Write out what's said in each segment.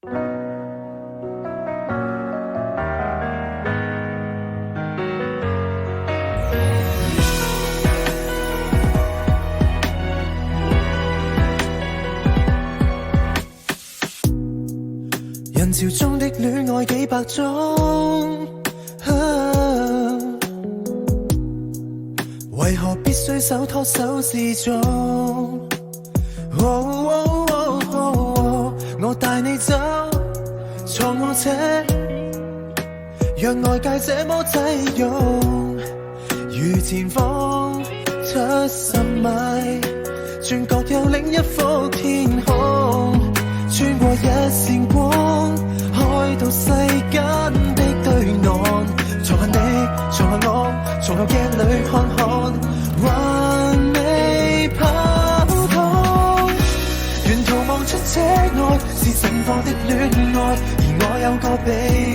人潮中的戀愛幾百種，為何必須手拖手示眾？我帶你走，坐我車，讓外界這麼擠擁，如前方70米，轉角有另一幅天空，穿過一線光，開到世間的對岸。坐下你，坐下我，從後鏡裏看看，還未跑通。沿途望出車外是盛放的戀愛，而我有個秘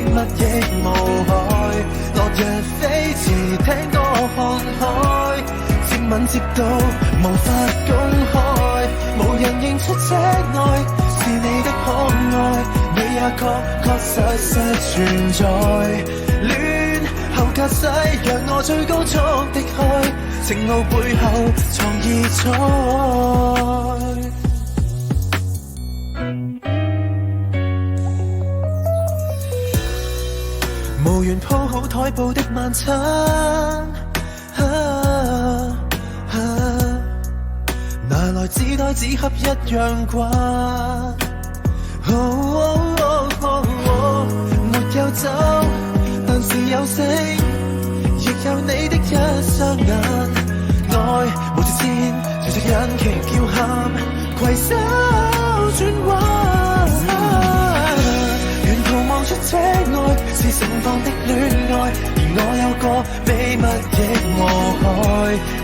密亦無害。落日飛馳，聽歌看海，接吻接到無法公開，無人認出車內是你的可愛，你也確實存在。戀後駕駛讓我最高速的開，情路背後藏異彩。無緣鋪好台布的晚餐，拿來紙袋紙盒一樣掛。沒有酒，但是有星，亦有你的一雙眼。愛無條件，隨着引擎叫喊，攜手轉彎。沿途望出車外是盛放的戀愛，而我有個秘密亦無害。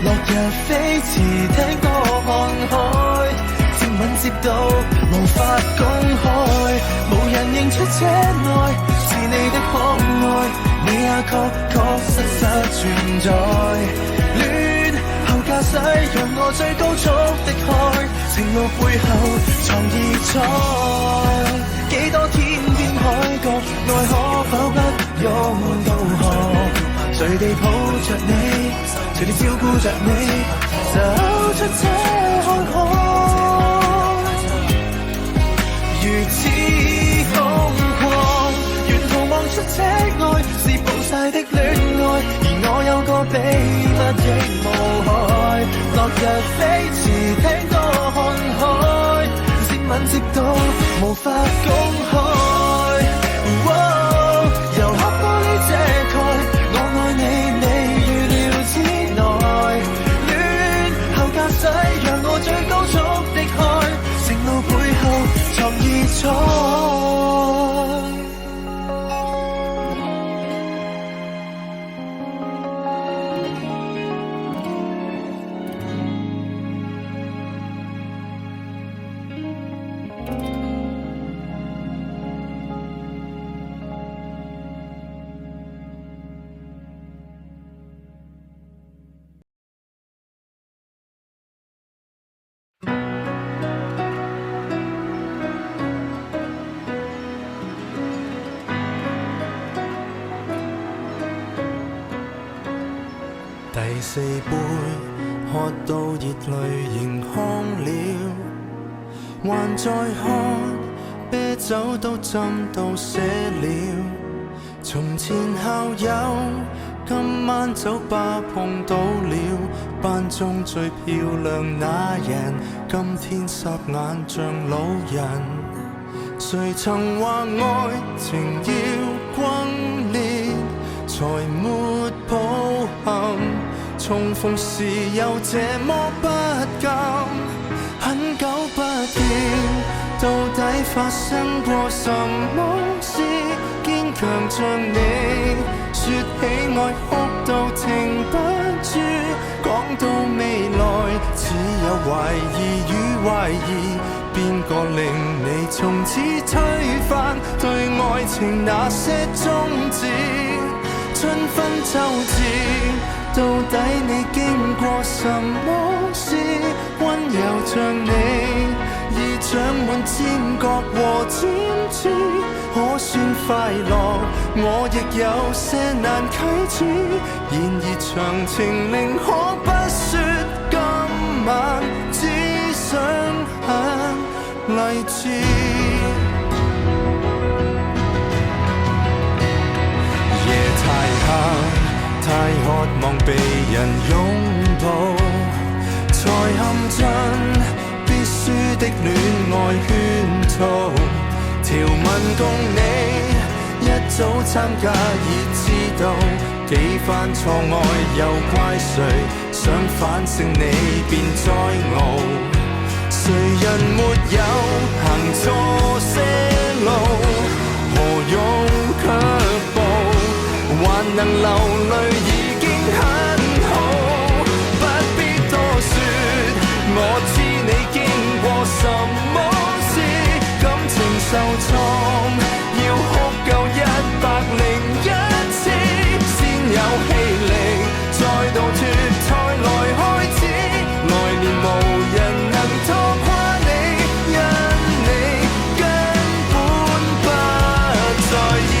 落日飛馳，聽歌看海，接吻接到無法公開，無人認出車內是你的可愛，你也確實存在。戀後駕駛讓我最高速的開，情路背後藏異彩。幾多天邊海角，愛可否不用導航？隨地抱着你，隨地照顧着你，走出車看海，如此瘋狂。沿途望出車外是暴曬的戀愛，而我有個秘密亦無害。落日飛馳，聽歌看海，接吻接到無法公開。由黑玻璃遮蓋，我愛你，你預料之內。戀後駕駛讓我最高速的開，情路背後藏異彩。第四杯喝到熱淚盈眶了，還在喝，啤酒都斟到瀉了。從前校友，今晚酒吧碰到了，班中最漂亮那人，今天霎眼像老人。誰曾話愛情要轟烈，才沒抱憾，重逢時又這麼不甘，很久不見，到底發生過什麼事？堅強像你，說起愛哭到停不住，講到未來只有懷疑與懷疑，邊個令你從此推翻對愛情那些宗旨？春分秋至，到底你經過什麼事？溫柔像你，已長滿尖角和尖刺，可算快樂，我亦有些難啟齒。然而詳情寧可不說，今晚只想行勵志。夜太黑，太渴望被人擁抱，才陷進必須的戀愛圈套。條文共你一早參加已知道，幾番錯愛又怪誰？想反勝你便再熬。誰人沒有行錯些路？何用卻步？還能流淚已經很好。不必多說，我知你經過什麼事，感情受創要哭夠101次，先有氣力再度脫胎來開始。來年無人能拖垮你，因你根本不在意。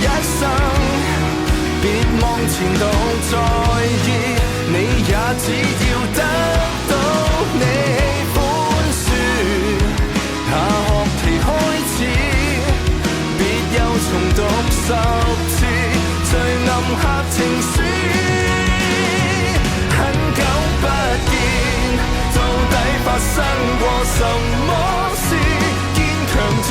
一生別望前度在意，你也只要得到你寬恕。下學期開始，別又重讀10次最暗黑情書。很久不見，到底發生過什麼事？堅強像